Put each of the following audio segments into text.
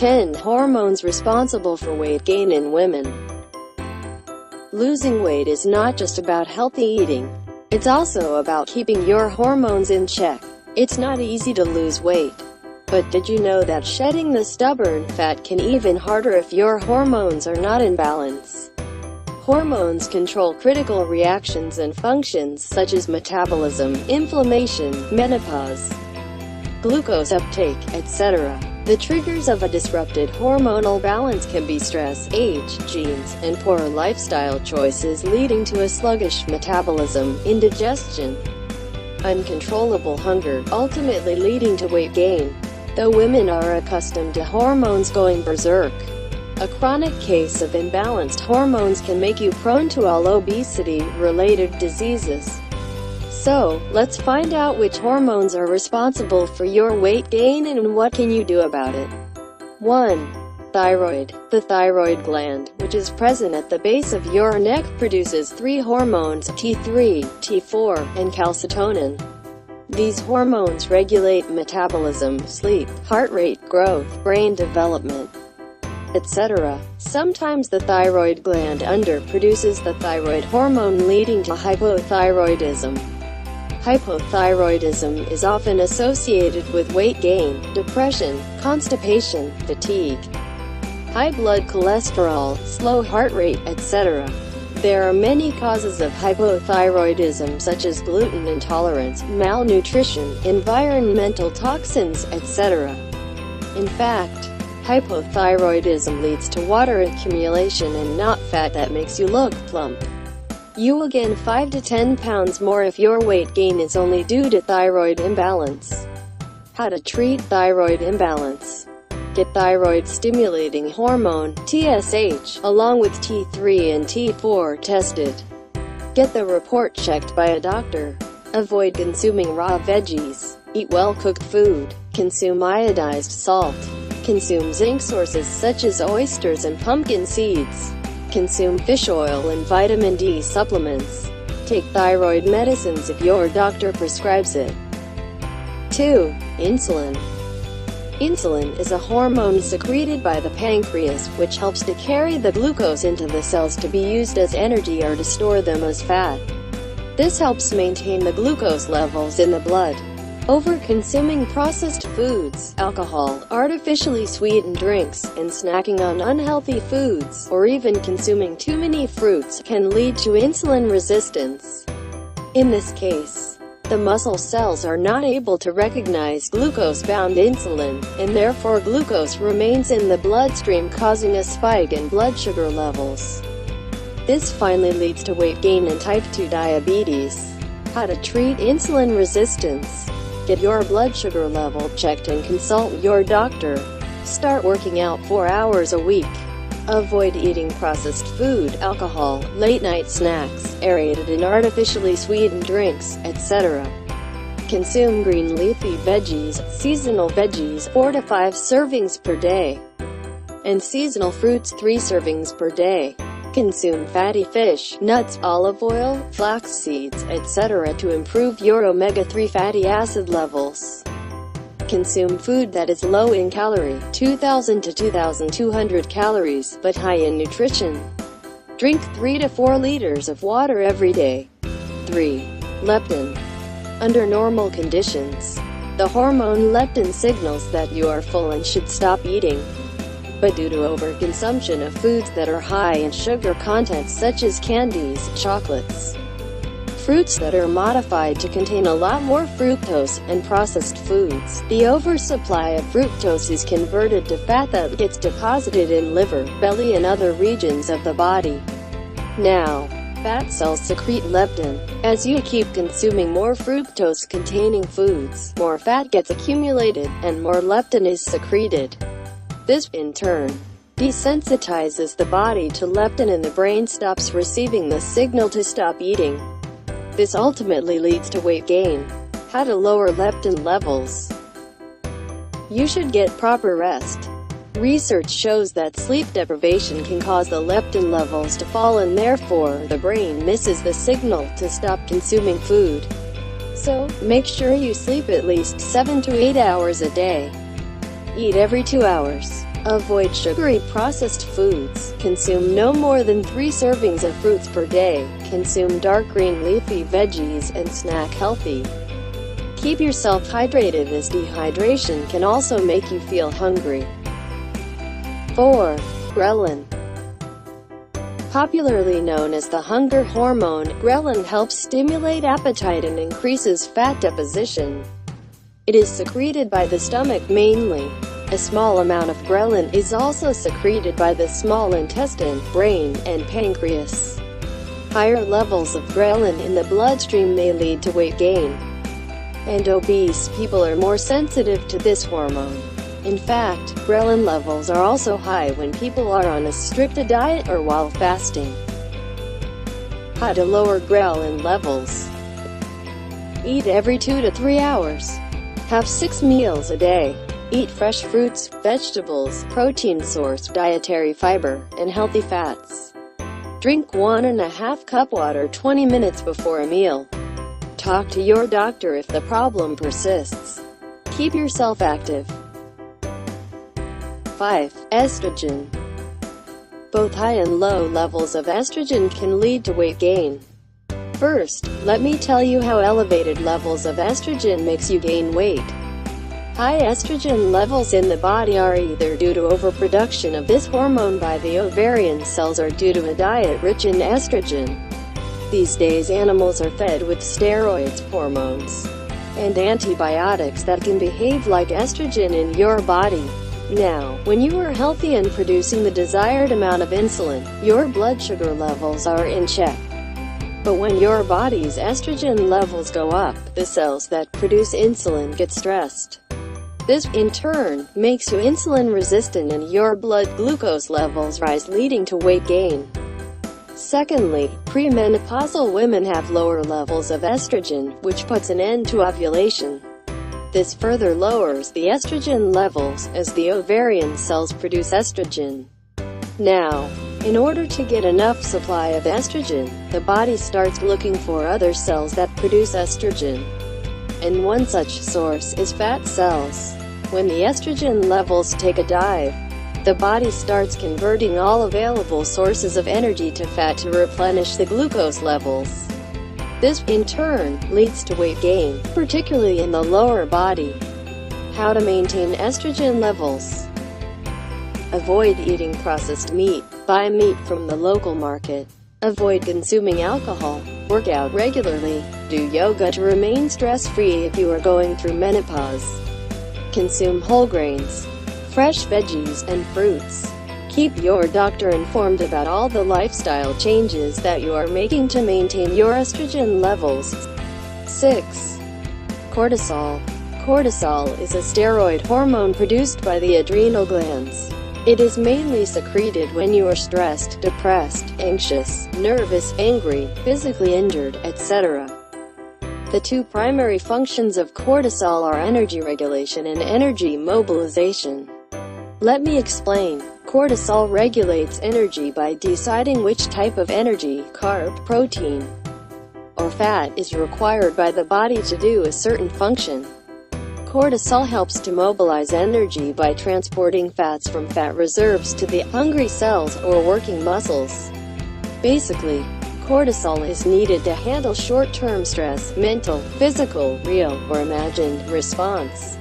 10 Hormones responsible for weight gain in women. Losing weight is not just about healthy eating. It's also about keeping your hormones in check. It's not easy to lose weight. But did you know that shedding the stubborn fat can be even harder if your hormones are not in balance? Hormones control critical reactions and functions such as metabolism, inflammation, menopause, glucose uptake, etc. The triggers of a disrupted hormonal balance can be stress, age, genes, and poor lifestyle choices leading to a sluggish metabolism, indigestion, uncontrollable hunger, ultimately leading to weight gain. Though women are accustomed to hormones going berserk, a chronic case of imbalanced hormones can make you prone to all obesity-related diseases. So, let's find out which hormones are responsible for your weight gain and what can you do about it. 1. Thyroid. The thyroid gland, which is present at the base of your neck, produces 3 hormones, T3, T4, and calcitonin. These hormones regulate metabolism, sleep, heart rate, growth, brain development, etc. Sometimes the thyroid gland underproduces the thyroid hormone, leading to hypothyroidism. Hypothyroidism is often associated with weight gain, depression, constipation, fatigue, high blood cholesterol, slow heart rate, etc. There are many causes of hypothyroidism such as gluten intolerance, malnutrition, environmental toxins, etc. In fact, hypothyroidism leads to water accumulation and not fat that makes you look plump. You will gain 5 to 10 pounds more if your weight gain is only due to thyroid imbalance. How to treat thyroid imbalance. Get thyroid-stimulating hormone, TSH, along with T3 and T4 tested. Get the report checked by a doctor. Avoid consuming raw veggies. Eat well-cooked food. Consume iodized salt. Consume zinc sources such as oysters and pumpkin seeds. Consume fish oil and vitamin D supplements. Take thyroid medicines if your doctor prescribes it. 2. Insulin. Insulin is a hormone secreted by the pancreas, which helps to carry the glucose into the cells to be used as energy or to store them as fat. This helps maintain the glucose levels in the blood. Over-consuming processed foods, alcohol, artificially sweetened drinks, and snacking on unhealthy foods, or even consuming too many fruits, can lead to insulin resistance. In this case, the muscle cells are not able to recognize glucose-bound insulin, and therefore glucose remains in the bloodstream, causing a spike in blood sugar levels. This finally leads to weight gain and type 2 diabetes. How to treat insulin resistance. Get your blood sugar level checked and consult your doctor. Start working out 4 hours a week. Avoid eating processed food, alcohol, late-night snacks, aerated and artificially sweetened drinks, etc. Consume green leafy veggies, seasonal veggies, 4 to 5 servings per day, and seasonal fruits 3 servings per day. Consume fatty fish, nuts, olive oil, flax seeds, etc. to improve your omega-3 fatty acid levels. Consume food that is low in calorie, 2,000 to 2,200 calories, but high in nutrition. Drink 3 to 4 liters of water every day. 3. Leptin. Under normal conditions, the hormone leptin signals that you are full and should stop eating. But due to overconsumption of foods that are high in sugar content such as candies, chocolates, fruits that are modified to contain a lot more fructose, and processed foods, the oversupply of fructose is converted to fat that gets deposited in liver, belly and other regions of the body. Now, fat cells secrete leptin. As you keep consuming more fructose-containing foods, more fat gets accumulated, and more leptin is secreted. This, in turn, desensitizes the body to leptin and the brain stops receiving the signal to stop eating. This ultimately leads to weight gain. How to lower leptin levels. You should get proper rest. Research shows that sleep deprivation can cause the leptin levels to fall and therefore the brain misses the signal to stop consuming food. So, make sure you sleep at least 7 to 8 hours a day. Eat every 2 hours. Avoid sugary processed foods. Consume no more than 3 servings of fruits per day. Consume dark green leafy veggies and snack healthy. Keep yourself hydrated, as dehydration can also make you feel hungry. 4. Ghrelin. Popularly known as the hunger hormone, ghrelin helps stimulate appetite and increases fat deposition. It is secreted by the stomach mainly. A small amount of ghrelin is also secreted by the small intestine, brain, and pancreas. Higher levels of ghrelin in the bloodstream may lead to weight gain, and obese people are more sensitive to this hormone. In fact, ghrelin levels are also high when people are on a strict diet or while fasting. How to lower ghrelin levels. Eat every 2 to 3 hours. Have 6 meals a day. Eat fresh fruits, vegetables, protein source, dietary fiber, and healthy fats. Drink 1.5 cup water 20 minutes before a meal. Talk to your doctor if the problem persists. Keep yourself active. 5. Estrogen. Both high and low levels of estrogen can lead to weight gain. First, let me tell you how elevated levels of estrogen makes you gain weight. High estrogen levels in the body are either due to overproduction of this hormone by the ovarian cells or due to a diet rich in estrogen. These days animals are fed with steroids, hormones, and antibiotics that can behave like estrogen in your body. Now, when you are healthy and producing the desired amount of insulin, your blood sugar levels are in check. But when your body's estrogen levels go up, the cells that produce insulin get stressed. This, in turn, makes you insulin resistant and your blood glucose levels rise, leading to weight gain. Secondly, premenopausal women have lower levels of estrogen, which puts an end to ovulation. This further lowers the estrogen levels, as the ovarian cells produce estrogen. Now, in order to get enough supply of estrogen, the body starts looking for other cells that produce estrogen. And one such source is fat cells. When the estrogen levels take a dive, the body starts converting all available sources of energy to fat to replenish the glucose levels. This, in turn, leads to weight gain, particularly in the lower body. How to maintain estrogen levels. Avoid eating processed meat. Buy meat from the local market. Avoid consuming alcohol. Work out regularly. Do yoga to remain stress-free if you are going through menopause. Consume whole grains, fresh veggies, and fruits. Keep your doctor informed about all the lifestyle changes that you are making to maintain your estrogen levels. 6. Cortisol. Cortisol is a steroid hormone produced by the adrenal glands. It is mainly secreted when you are stressed, depressed, anxious, nervous, angry, physically injured, etc. The two primary functions of cortisol are energy regulation and energy mobilization. Let me explain. Cortisol regulates energy by deciding which type of energy, carb, protein, or fat, is required by the body to do a certain function. Cortisol helps to mobilize energy by transporting fats from fat reserves to the hungry cells or working muscles. Basically, cortisol is needed to handle short-term stress, mental, physical, real, or imagined response.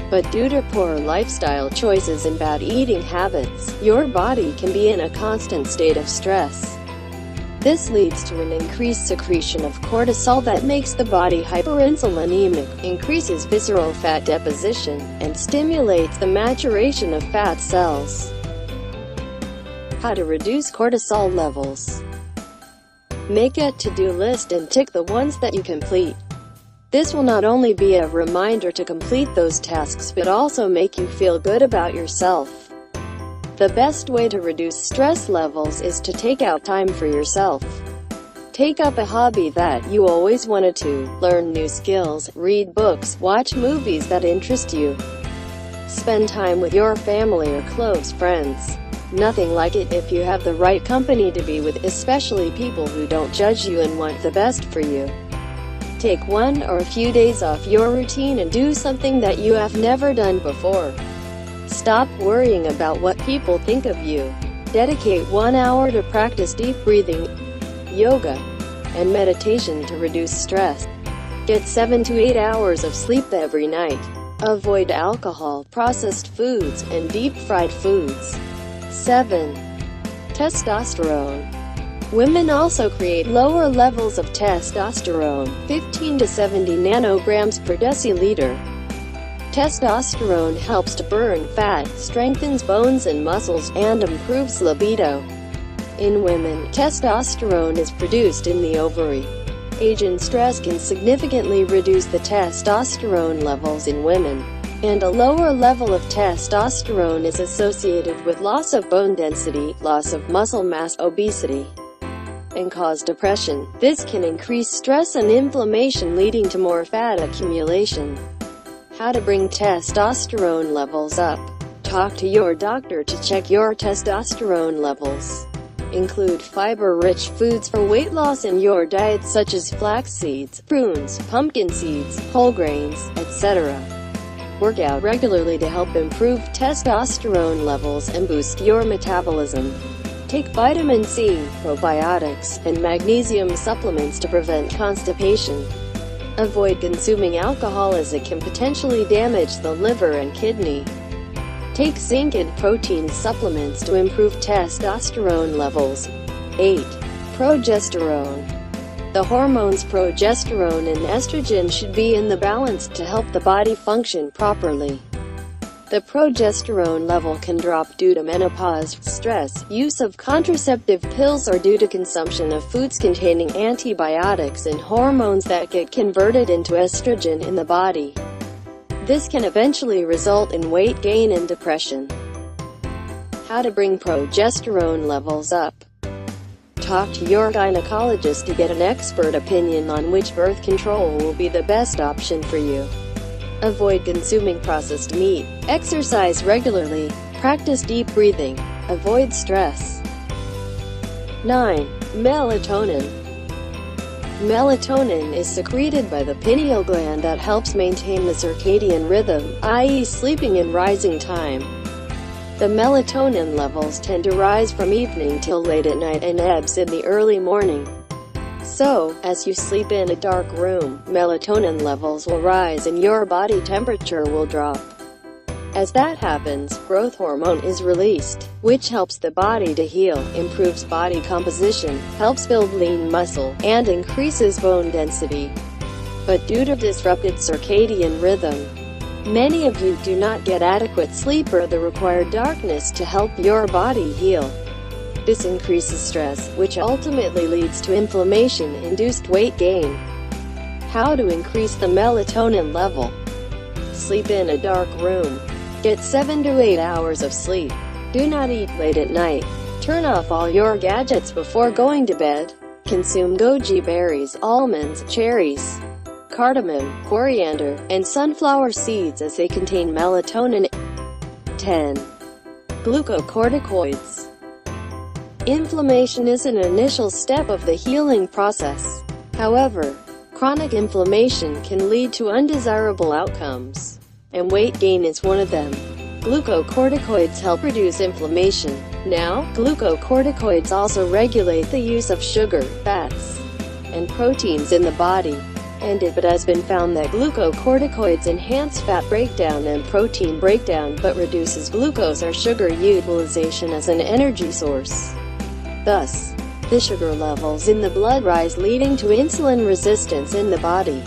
But due to poor lifestyle choices and bad eating habits, your body can be in a constant state of stress. This leads to an increased secretion of cortisol that makes the body hyperinsulinemic, increases visceral fat deposition, and stimulates the maturation of fat cells. How to reduce cortisol levels. Make a to-do list and tick the ones that you complete. This will not only be a reminder to complete those tasks but also make you feel good about yourself. The best way to reduce stress levels is to take out time for yourself. Take up a hobby that you always wanted to, learn new skills, read books, watch movies that interest you. Spend time with your family or close friends. Nothing like it if you have the right company to be with, especially people who don't judge you and want the best for you. Take one or a few days off your routine and do something that you have never done before. Stop worrying about what people think of you. Dedicate 1 hour to practice deep breathing, yoga, and meditation to reduce stress. Get 7 to 8 hours of sleep every night. Avoid alcohol, processed foods, and deep-fried foods. 7. Testosterone. Women also create lower levels of testosterone, 15 to 70 nanograms per deciliter. Testosterone helps to burn fat, strengthens bones and muscles, and improves libido. In women, testosterone is produced in the ovary. Age and stress can significantly reduce the testosterone levels in women, and a lower level of testosterone is associated with loss of bone density, loss of muscle mass, obesity, and cause depression. This can increase stress and inflammation, leading to more fat accumulation. How to bring testosterone levels up. Talk to your doctor to check your testosterone levels. Include fiber-rich foods for weight loss in your diet, such as flax seeds, prunes, pumpkin seeds, whole grains, etc. Work out regularly to help improve testosterone levels and boost your metabolism. Take vitamin C, probiotics, and magnesium supplements to prevent constipation. Avoid consuming alcohol as it can potentially damage the liver and kidney. Take zinc and protein supplements to improve testosterone levels. 8. Progesterone. The hormones progesterone and estrogen should be in the balance to help the body function properly. The progesterone level can drop due to menopause, stress, use of contraceptive pills, or due to consumption of foods containing antibiotics and hormones that get converted into estrogen in the body. This can eventually result in weight gain and depression. How to bring progesterone levels up. Talk to your gynecologist to get an expert opinion on which birth control will be the best option for you. Avoid consuming processed meat. Exercise regularly. Practice deep breathing. Avoid stress. 9. Melatonin. Melatonin is secreted by the pineal gland that helps maintain the circadian rhythm, i.e. sleeping and rising time. The melatonin levels tend to rise from evening till late at night and ebbs in the early morning. So, as you sleep in a dark room, melatonin levels will rise and your body temperature will drop. As that happens, growth hormone is released, which helps the body to heal, improves body composition, helps build lean muscle, and increases bone density. But due to disrupted circadian rhythm, many of you do not get adequate sleep or the required darkness to help your body heal. This increases stress, which ultimately leads to inflammation-induced weight gain. How to increase the melatonin level. Sleep in a dark room. Get 7 to 8 hours of sleep. Do not eat late at night. Turn off all your gadgets before going to bed. Consume goji berries, almonds, cherries, cardamom, coriander, and sunflower seeds as they contain melatonin. 10. Glucocorticoids. Inflammation is an initial step of the healing process. However, chronic inflammation can lead to undesirable outcomes, and weight gain is one of them. Glucocorticoids help reduce inflammation. Now, glucocorticoids also regulate the use of sugar, fats, and proteins in the body. And it has been found that glucocorticoids enhance fat breakdown and protein breakdown, but reduces glucose or sugar utilization as an energy source. Thus, the sugar levels in the blood rise, leading to insulin resistance in the body.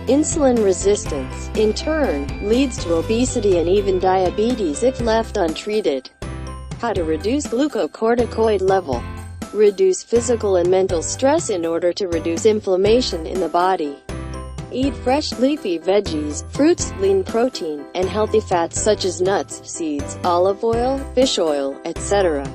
Insulin resistance, in turn, leads to obesity and even diabetes if left untreated. How to reduce glucocorticoid level. Reduce physical and mental stress in order to reduce inflammation in the body. Eat fresh leafy veggies, fruits, lean protein, and healthy fats such as nuts, seeds, olive oil, fish oil, etc.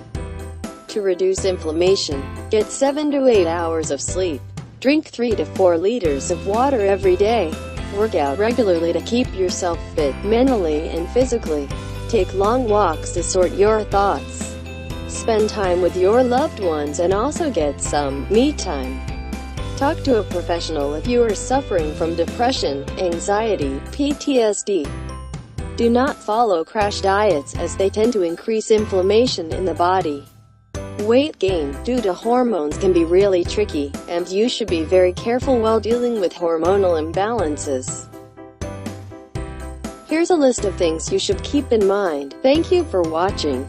To reduce inflammation, get 7 to 8 hours of sleep. Drink 3 to 4 liters of water every day. Work out regularly to keep yourself fit, mentally and physically. Take long walks to sort your thoughts. Spend time with your loved ones and also get some me time. Talk to a professional if you are suffering from depression, anxiety, PTSD. Do not follow crash diets as they tend to increase inflammation in the body. Weight gain due to hormones can be really tricky, and you should be very careful while dealing with hormonal imbalances. Here's a list of things you should keep in mind. Thank you for watching.